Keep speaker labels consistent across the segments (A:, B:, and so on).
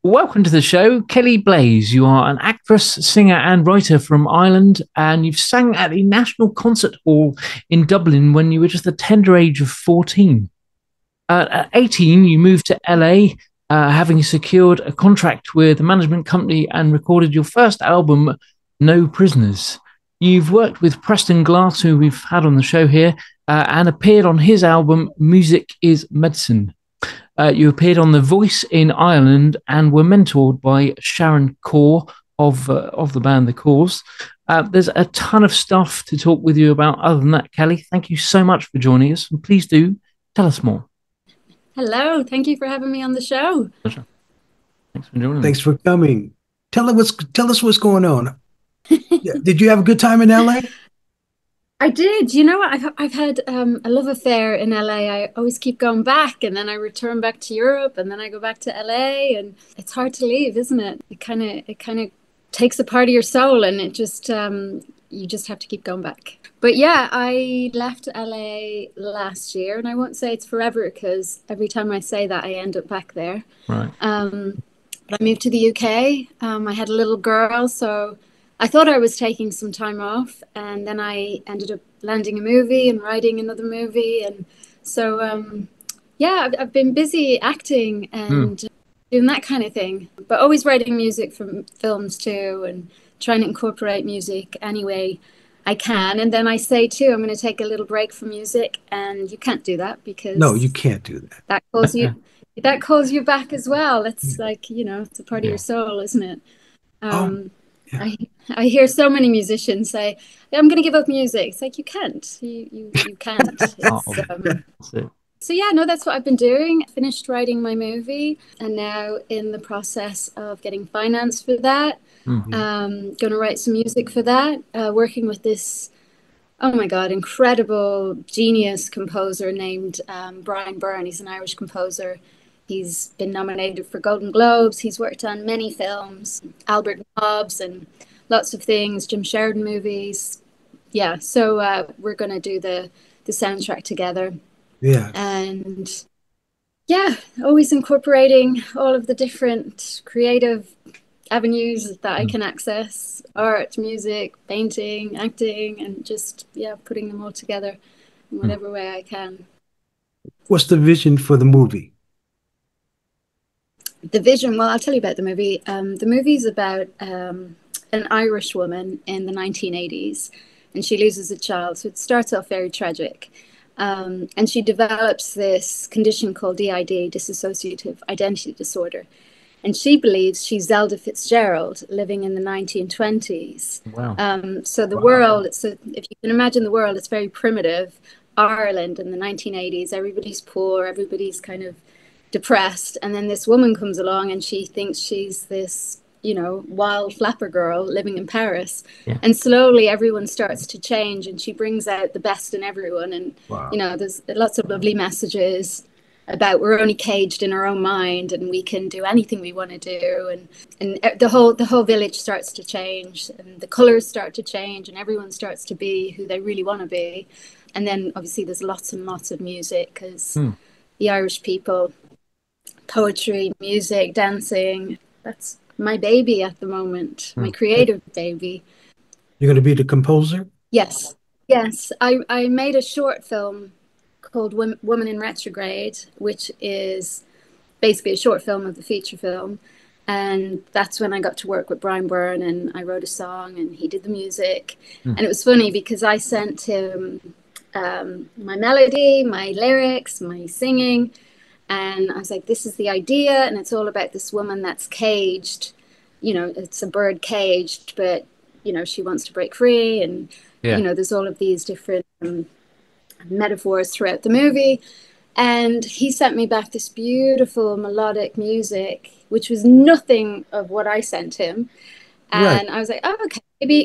A: Welcome to the show, Kellie Blaise. You are an actress, singer, and writer from Ireland, and you've sang at the National Concert Hall in Dublin when you were just the tender age of 14. At 18, you moved to LA, having secured a contract with a management company and recorded your first album, No Prisoners. You've worked with Preston Glass, who we've had on the show here, and appeared on his album, Music is Medicine. You appeared on The Voice in Ireland and were mentored by Sharon Corr of the band The Corrs. There's a ton of stuff to talk with you about other than that, Kellie. Thank you so much for joining us, and please do tell us more.
B: Hello, thank you for having me on the show.
A: Pleasure. Thanks for joining me.
C: Thanks for coming. Tell us what's going on. Did you have a good time in LA?
B: I did. You know what? I've had a love affair in LA. I always keep going back, and then I return back to Europe, and then I go back to LA, and it's hard to leave, isn't it? It kind of takes a part of your soul, and it just you just have to keep going back. But yeah, I left LA last year, and I won't say it's forever because every time I say that, I end up back there.
A: Right.
B: But I moved to the UK. I had a little girl, so I thought I was taking some time off, and then I ended up landing a movie and writing another movie. And so, yeah, I've been busy acting and doing that kind of thing, but always writing music for films too, and trying to incorporate music any way I can. And then I say too, I'm going to take a little break from music, and you can't do that because
C: No, you can't do that.
B: That calls you back as well. It's like, you know, it's a part of your soul, isn't it?
C: Yeah.
B: I hear so many musicians say, I'm going to give up music. It's like, you can't. You can't. So yeah, no, that's what I've been doing. I finished writing my movie and now in the process of getting finance for that. Going to write some music for that. Working with this, oh my God, incredible genius composer named Bryant. He's an Irish composer. He's been nominated for Golden Globes. He's worked on many films, Albert Nobbs and lots of things, Jim Sheridan movies. Yeah, so we're going to do the soundtrack together.
C: Yeah.
B: And yeah, always incorporating all of the different creative avenues that I can access: art, music, painting, acting, and just, yeah, putting them all together in whatever way I can.
C: What's the vision for the movie?
B: The vision, well, I'll tell you about the movie. The movie's about an Irish woman in the 1980s, and she loses a child. So it starts off very tragic. And she develops this condition called DID, dissociative identity disorder. And she believes she's Zelda Fitzgerald living in the 1920s.
A: Wow.
B: So the world, so if you can imagine the world, it's very primitive. Ireland in the 1980s, everybody's poor, everybody's kind of depressed, and then this woman comes along and she thinks she's this, you know, wild flapper girl living in Paris. And slowly everyone starts to change, and she brings out the best in everyone. And you know, there's lots of lovely messages about we're only caged in our own mind and we can do anything we want to do, and the whole village starts to change, and the colors start to change, and everyone starts to be who they really want to be. And then obviously there's lots and lots of music because the Irish people, poetry, music, dancing, that's my baby at the moment, my creative baby.
C: You're going to be the composer?
B: Yes. I made a short film called Woman in Retrograde, which is basically a short film of the feature film. And that's when I got to work with Brian Byrne, and I wrote a song and he did the music. And it was funny because I sent him my melody, my lyrics, my singing. And I was like, this is the idea. And it's all about this woman that's caged. You know, it's a bird caged, but, you know, she wants to break free. And, you know, there's all of these different metaphors throughout the movie. And he sent me back this beautiful melodic music, which was nothing of what I sent him. And I was like, oh, okay,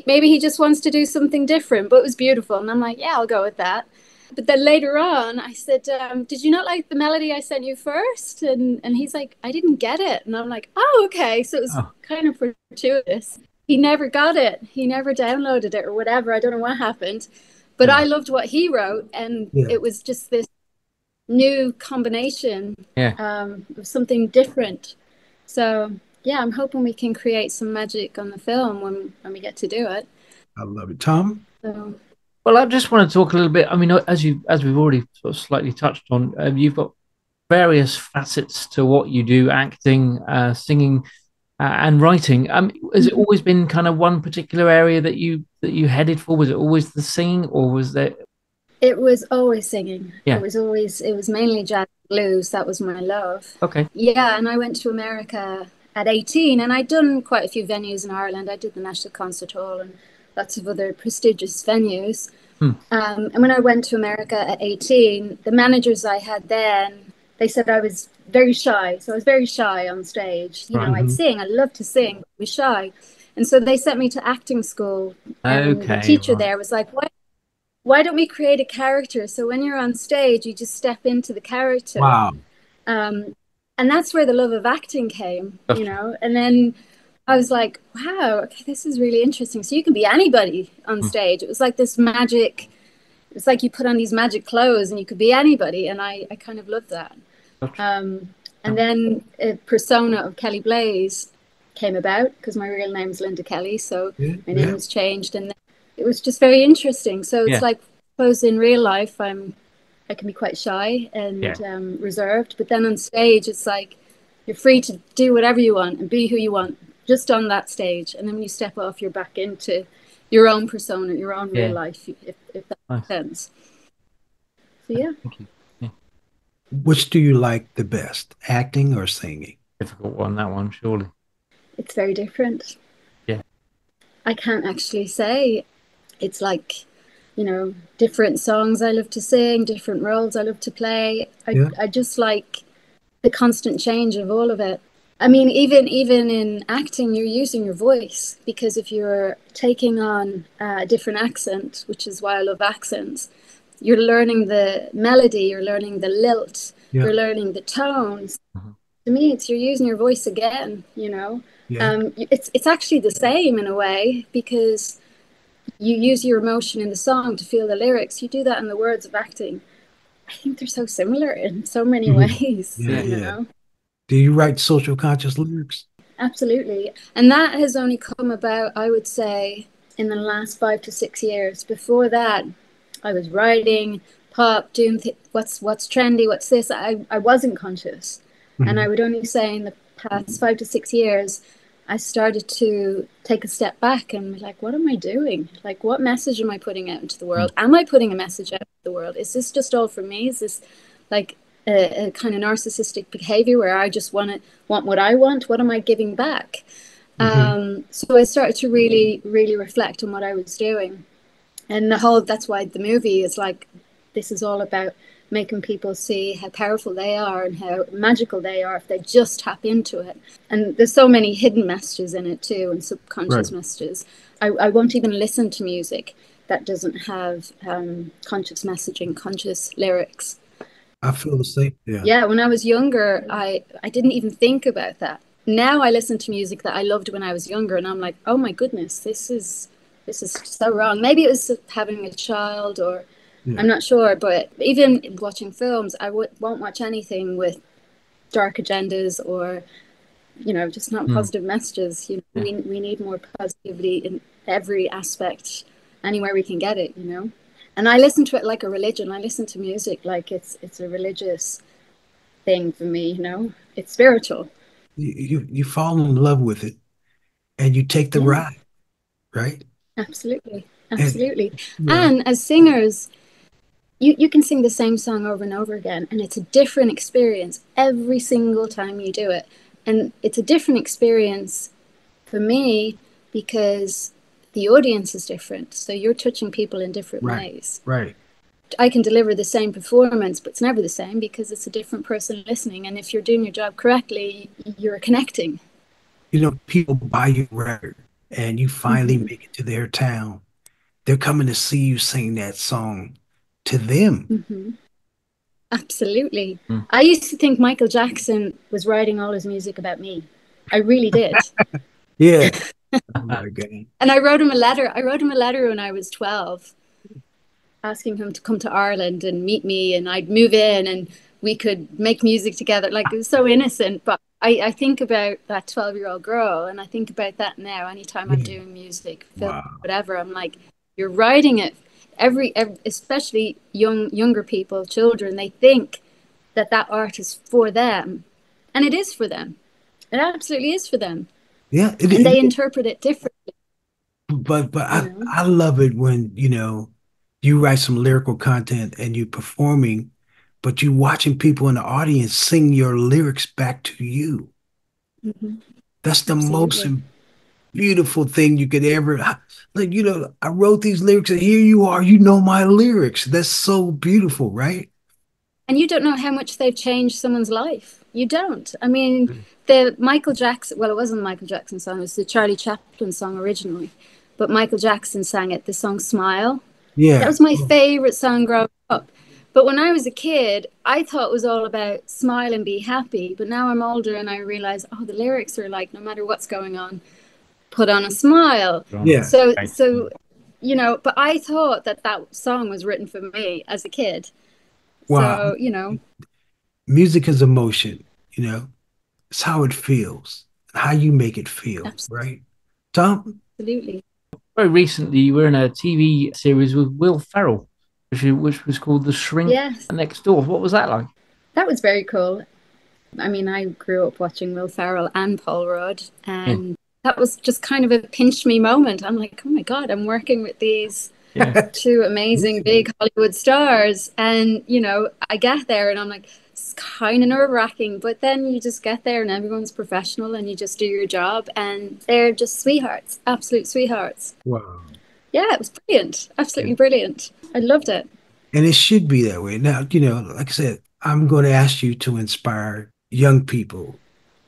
B: maybe he just wants to do something different, but it was beautiful. And I'm like, yeah, I'll go with that. But then later on, I said, did you not like the melody I sent you first? And he's like, I didn't get it. And I'm like, oh, okay. So it was kind of fortuitous. He never got it. He never downloaded it or whatever. I don't know what happened. But I loved what he wrote. And it was just this new combination of something different. So yeah, I'm hoping we can create some magic on the film when we get to do it.
C: I love it. Tom?
B: So
A: Well, I just want to talk a little bit. I mean, as we've already sort of slightly touched on, you've got various facets to what you do: acting, singing, and writing. Has it always been kind of one particular area that you headed for? Was it always the singing, or was there?
B: it was always singing.
A: Yeah.
B: It was mainly jazz and blues. That was my love.
A: Okay.
B: Yeah, and I went to America at 18, and I'd done quite a few venues in Ireland. I did the National Concert Hall and lots of other prestigious venues. And when I went to America at 18, the managers I had then, they said I was very shy. So I was very shy on stage. You know, I'd sing, I loved to sing, but I was shy. And so they sent me to acting school. And the
A: Okay.
B: teacher
A: Right.
B: there was like, why don't we create a character? So when you're on stage, you just step into the character.
C: Wow.
B: And that's where the love of acting came, you know. And then I was like, wow, okay, this is really interesting. So you can be anybody on stage. It was like this magic, it's like you put on these magic clothes and you could be anybody. And I kind of loved that. And then a persona of Kellie Blaise came about because my real name's Linda Kelly. So my name was changed. And it was just very interesting. So it's like, I suppose in real life, I can be quite shy and reserved. But then on stage, it's like you're free to do whatever you want and be who you want just on that stage. And then when you step off, you're back into your own persona, your own real life, if that makes sense. So, yeah.
A: Thank you. Yeah.
C: Which do you like the best, acting or singing?
A: Difficult one, that one, surely.
B: It's very different.
A: Yeah.
B: I can't actually say. It's like, you know, different songs I love to sing, different roles I love to play. I just like the constant change of all of it. I mean, even in acting, you're using your voice, because if you're taking on a different accent, which is why I love accents, you're learning the melody, you're learning the lilt, you're learning the tones. To me, it's you're using your voice again, you know. It's actually the same in a way, because you use your emotion in the song to feel the lyrics. You do that in the words of acting. I think they're so similar in so many ways, you know.
C: Do you write social conscious lyrics?
B: Absolutely. And that has only come about, I would say, in the last 5 to 6 years. Before that, I was writing pop, doing what's trendy, what's this. I wasn't conscious. And I would only say in the past 5 to 6 years, I started to take a step back and be like, what am I doing? Like, what message am I putting out into the world? Am I putting a message out into the world? Is this just all for me? Is this like a kind of narcissistic behavior where I just want what I want? What am I giving back? So I started to really, really reflect on what I was doing. And that's why the movie is like, this is all about making people see how powerful they are and how magical they are if they just tap into it. And there's so many hidden messages in it too, and subconscious messages. I won't even listen to music that doesn't have conscious messaging, conscious lyrics.
C: I feel the same.
B: Yeah, when I was younger, I didn't even think about that. Now I listen to music that I loved when I was younger, and I'm like, oh my goodness, this is so wrong. Maybe it was having a child, or I'm not sure, but even watching films, I won't watch anything with dark agendas or, you know, just not positive messages. You know, we need more positivity in every aspect, anywhere we can get it, you know. And I listen to it like a religion. I listen to music like it's a religious thing for me, you know. It's spiritual.
C: You fall in love with it and you take the ride, right?
B: Absolutely. And as singers, you can sing the same song over and over again, and it's a different experience every single time you do it. And it's a different experience for me because the audience is different. So you're touching people in different ways.
C: Right.
B: I can deliver the same performance, but it's never the same because it's a different person listening. And if you're doing your job correctly, you're connecting.
C: You know, people buy your record and you finally make it to their town. They're coming to see you sing that song to them.
B: Absolutely. I used to think Michael Jackson was writing all his music about me. I really did.
C: Yeah. Oh my God.
B: And I wrote him a letter. I wrote him a letter when I was 12, asking him to come to Ireland and meet me, and I'd move in and we could make music together. Like, it was so innocent, but I think about that 12-year-old girl, and I think about that now. Anytime I'm
C: Yeah.
B: doing music, film,
C: Wow.
B: whatever, I'm like, you're writing it. Every especially younger people, children, they think that that art is for them, and it is for them. It absolutely is for them,
C: Yeah,
B: and they
C: it
B: interpret it differently.
C: but
B: You
C: I
B: know.
C: I love it when, you write some lyrical content and you performing, but you watching people in the audience sing your lyrics back to you.
B: Hmm.
C: That's the most
B: Absolutely.
C: beautiful thing you could ever like, I wrote these lyrics and here you are, you know my lyrics. That's so beautiful, right?
B: And you don't know how much they've changed someone's life. You don't. I mean, the Michael Jackson, well, it wasn't the Michael Jackson song, it was the Charlie Chaplin song originally. But Michael Jackson sang it, the song Smile. That
C: Yeah.
B: was my favorite song growing up. But when I was a kid, I thought it was all about smile and be happy. But now I'm older and I realize, oh, the lyrics are like, no matter what's going on, put on a smile.
C: Yeah.
B: So, but I thought that that song was written for me as a kid.
C: Wow.
B: So,
C: Music is emotion, you know. It's how it feels, how you make it feel, right? Tom?
B: absolutely.
A: Very recently, you were in a TV series with Will Ferrell, which was called The Shrink
B: Yes,
A: Next Door. What was that like?
B: that was very cool. I mean, I grew up watching Will Ferrell and Paul Rudd,
A: Yeah,
B: and that was just kind of a pinch me moment. I'm like, oh my God, I'm working with these
A: yeah,
B: two amazing big Hollywood stars. And, I get there and I'm like, it's kind of nerve wracking. But then you just get there and everyone's professional and you just do your job. And they're just sweethearts, absolute sweethearts.
C: Wow.
B: Yeah, it was brilliant.
C: Yeah.
B: Absolutely brilliant. I loved it.
C: And it should be that way. Now, like I said, I'm going to ask you to inspire young people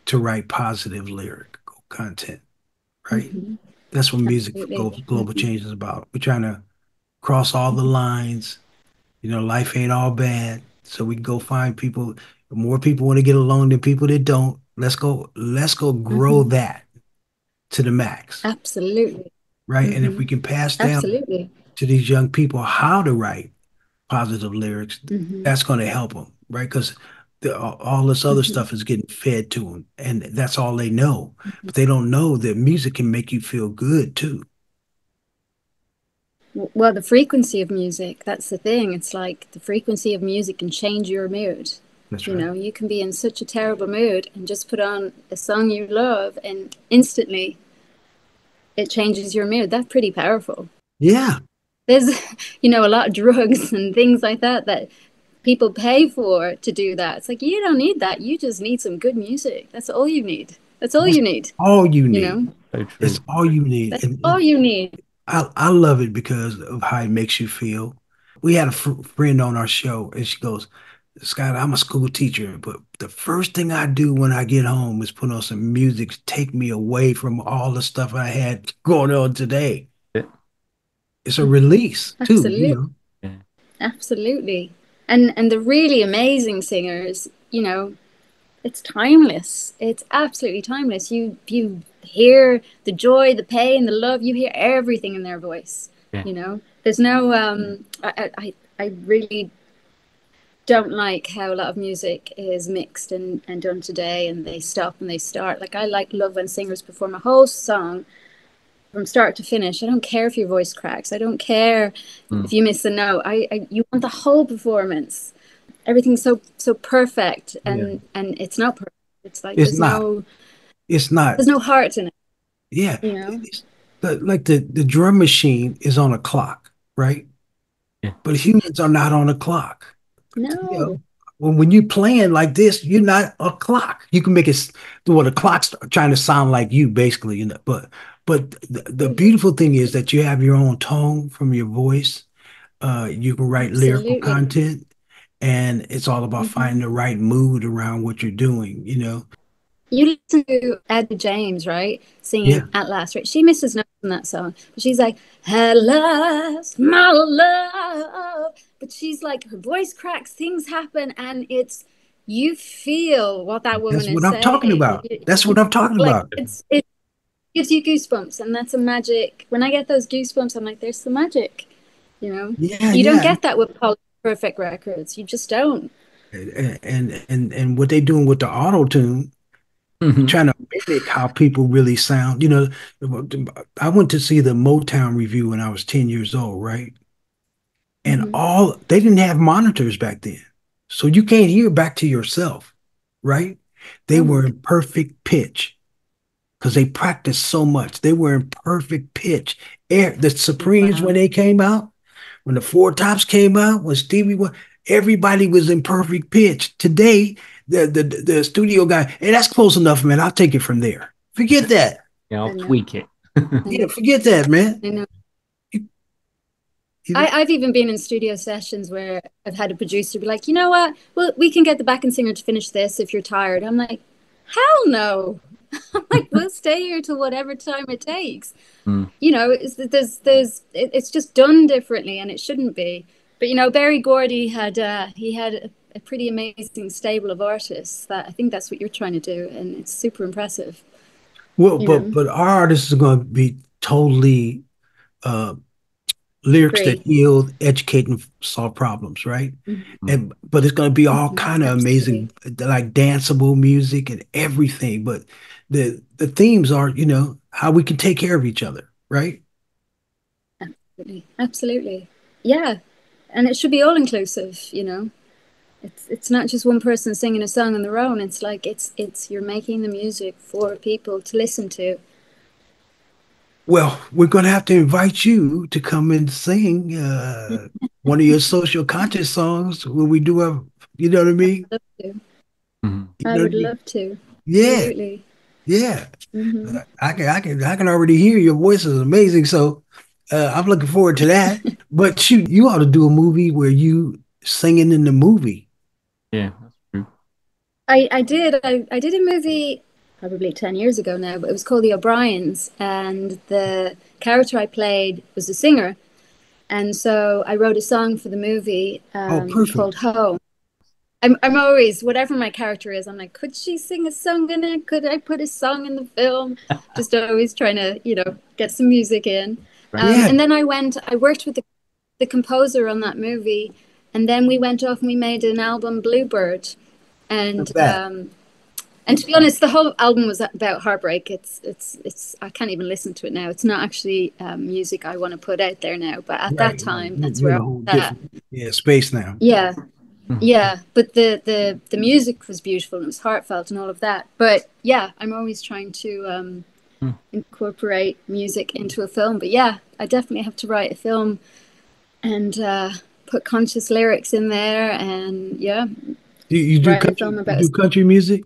C: to write positive lyrical content, right?
B: Hmm.
C: That's what music for
B: Absolutely.
C: global change is about. We're trying to cross all the lines. Life ain't all bad. So we can go find people. More people want to get along than people that don't. Let's go grow
B: Hmm.
C: that to the max,
B: Absolutely.
C: right? And if
B: Hmm.
C: we can pass down
B: Absolutely.
C: to these young people how to write positive lyrics,
B: Hmm.
C: that's going to help them, right? Because all this other
B: Hmm.
C: stuff is getting fed to them, and that's all they know. But they don't know that music can make you feel good too.
B: Well, the frequency of music, that's the thing. It's like the frequency of music can change your mood.
C: That's right.
B: You can be in such a terrible mood and just put on a song you love, and instantly it changes your mood. That's pretty powerful.
C: Yeah.
B: There's, a lot of drugs and things like that people pay for to do that. It's like, you don't need that. You just need some good music. That's all you need. That's all
C: That's
B: you need.
C: all you
B: You
C: need.
B: know,
A: so
C: It's
A: true.
C: all you need.
B: that's
C: And
B: all you need.
C: I love it because of how it makes you feel. We had a friend on our show, and she goes, Scott, I'm a school teacher, but the first thing I do when I get home is put on some music to take me away from all the stuff I had going on today.
A: Yeah,
C: It's a release too,
B: Absolutely.
A: yeah,
B: Absolutely. And the really amazing singers, it's timeless. It's absolutely timeless. You hear the joy, the pain, the love, you hear everything in their voice.
A: yeah.
B: There's no I really don't like how a lot of music is mixed and done today and they stop and they start. Like I love when singers perform a whole song from start to finish. I don't care if your voice cracks. I don't care
A: Mm.
B: if you miss a note. You want the whole performance. Everything's so perfect,
C: Yeah.
B: and it's not perfect. It's like
C: It's not. It's not.
B: there's no heart in it.
C: Yeah.
B: You know?
C: Like the drum machine is on a clock, right?
A: Yeah.
C: But humans are not on a clock. You
B: No.
C: know, when you playing like this, you're not a clock. You can make it well, the clock's trying to sound like you, basically, but the beautiful thing is that you have your own tone from your voice. You can write lyrical
B: Absolutely.
C: content, and it's all about
B: Hmm.
C: finding the right mood around what you're doing.
B: You listen to Etta James, right?
C: Yeah.
B: Singing At Last, right? She misses notes in that song, but she's like, At last, my love. But she's like, her voice cracks, things happen, and you feel what that woman
C: That's
B: is
C: what I'm talking
B: saying.
C: about. That's what I'm talking
B: Like,
C: about.
B: it gives you goosebumps, and that's a magic. When I get those goosebumps, I'm like, there's the magic, you know?
C: Yeah,
B: You don't
C: yeah.
B: get that with perfect records. You just don't.
C: And what they doing with the auto tune, trying to mimic how people really sound. You know, I went to see the Motown review when I was 10 years old, right? And they didn't have monitors back then. So you can't hear back to yourself, right? They were in perfect pitch because they practiced so much. They were in perfect pitch. The Supremes, when they came out, when the Four Tops came out, when Stevie was, everybody was in perfect pitch. Today, the studio guy, hey, that's close enough, man. I'll take it from there. Forget that.
A: Yeah, I'll tweak it.
C: Yeah, forget that, man.
B: I know. I've even been in studio sessions where I've had a producer be like, you know what? Well, we can get the backing singer to finish this if you're tired. I'm like, hell no. I'm like, we'll stay here till whatever time it takes. You know, it's just done differently, and it shouldn't be. But you know, Berry Gordy had a pretty amazing stable of artists. That I think that's what you're trying to do, and it's super impressive.
C: Well, but our artists are going to be totally lyrics that heal, educate, and solve problems, right? But it's going to be all kind of amazing, like danceable music and everything. But the themes are, you know, how we can take care of each other, right?
B: Absolutely, yeah. And it should be all inclusive, you know. It's not just one person singing a song on their own. It's like it's you're making the music for people to listen to.
C: Well, we're going to have to invite you to come and sing one of your social conscious songs when we do a, you know what I mean?
B: I would love to.
C: Yeah.
B: Absolutely.
C: Yeah. I can already hear your voice is amazing. So I'm looking forward to that. But shoot, you ought to do a movie where you singing in the movie.
A: Yeah, that's true.
B: I did a movie probably 10 years ago now, but it was called The O'Briens, and the character I played was a singer, and so I wrote a song for the movie called Home. I'm always, whatever my character is, I'm like, could she sing a song in it? Could I put a song in the film? Just always trying to, you know, get some music in. And then I worked with the composer on that movie, and then we went off and we made an album, Bluebird, and to be honest, the whole album was about heartbreak. It's I can't even listen to it now. It's not actually music I want to put out there now. But at that time, that's where I was at.
C: Yeah, space now.
B: Yeah, yeah. But the music was beautiful and it was heartfelt and all of that. But yeah, I'm always trying to incorporate music into a film. But yeah, I definitely have to write a film and put conscious lyrics in there. And yeah,
C: you do country music?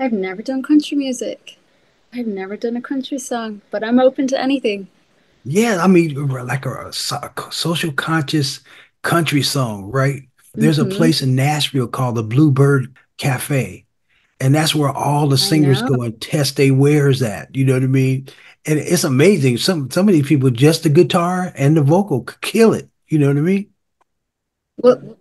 B: I've never done country music. I've never done a country song, but I'm open to anything.
C: Yeah, I mean, like a social conscious country song, right? There's a place in Nashville called the Bluebird Cafe, and that's where all the singers go and test their wares at. You know what I mean? And it's amazing. Some of these people, just the guitar and the vocal, could kill it. You know what I mean?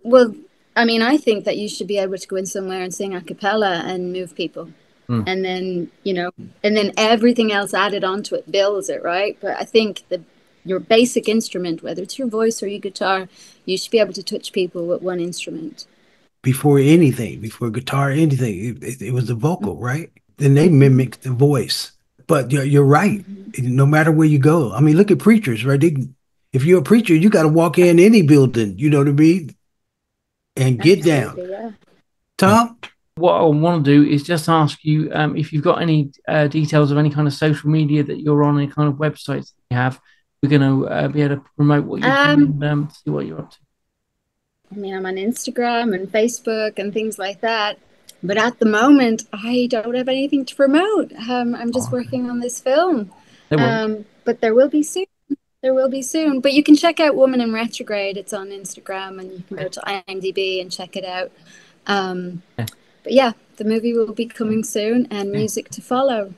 B: Well. I mean, I think that you should be able to go in somewhere and sing a cappella and move people. And then, you know, and then everything else added onto it builds it, right? But I think that your basic instrument, whether it's your voice or your guitar, you should be able to touch people with one instrument.
C: Before guitar, anything, it was the vocal, right? Then they mimicked the voice. But you're right. No matter where you go. I mean, look at preachers, right? If you're a preacher, you got to walk in any building, you know what I mean? And get down. Yeah. Tom?
A: What I want to do is just ask you if you've got any details of any kind of social media that you're on, any kind of websites that you have. We're going to be able to promote what you're doing and see what you're up to.
B: I mean, I'm on Instagram and Facebook and things like that. But at the moment, I don't have anything to promote. I'm just working on this film. But there will be soon. There will be soon. But you can check out Woman in Retrograde. It's on Instagram, and you can go to IMDb and check it out. But yeah, the movie will be coming soon, and music to follow,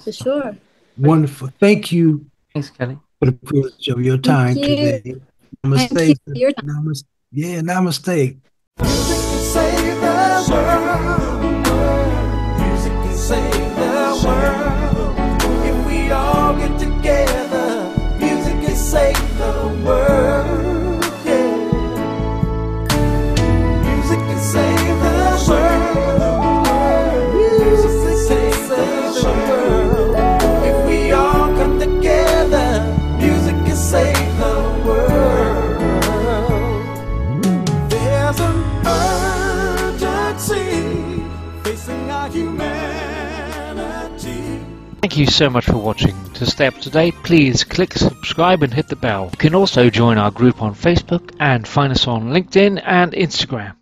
B: for sure.
C: Wonderful. Thank you.
A: Thanks, Kellie.
C: For the privilege of your time today. Namaste.
B: Thank you for your time.
C: Yeah, namaste.
D: Music can save the world. Music can save the world. If we all get together, music can save the world. Yeah. Music can save the world. Music our humanity.
A: Thank you so much for watching. To stay up to date, please click subscribe and hit the bell. You can also join our group on Facebook and find us on LinkedIn and Instagram.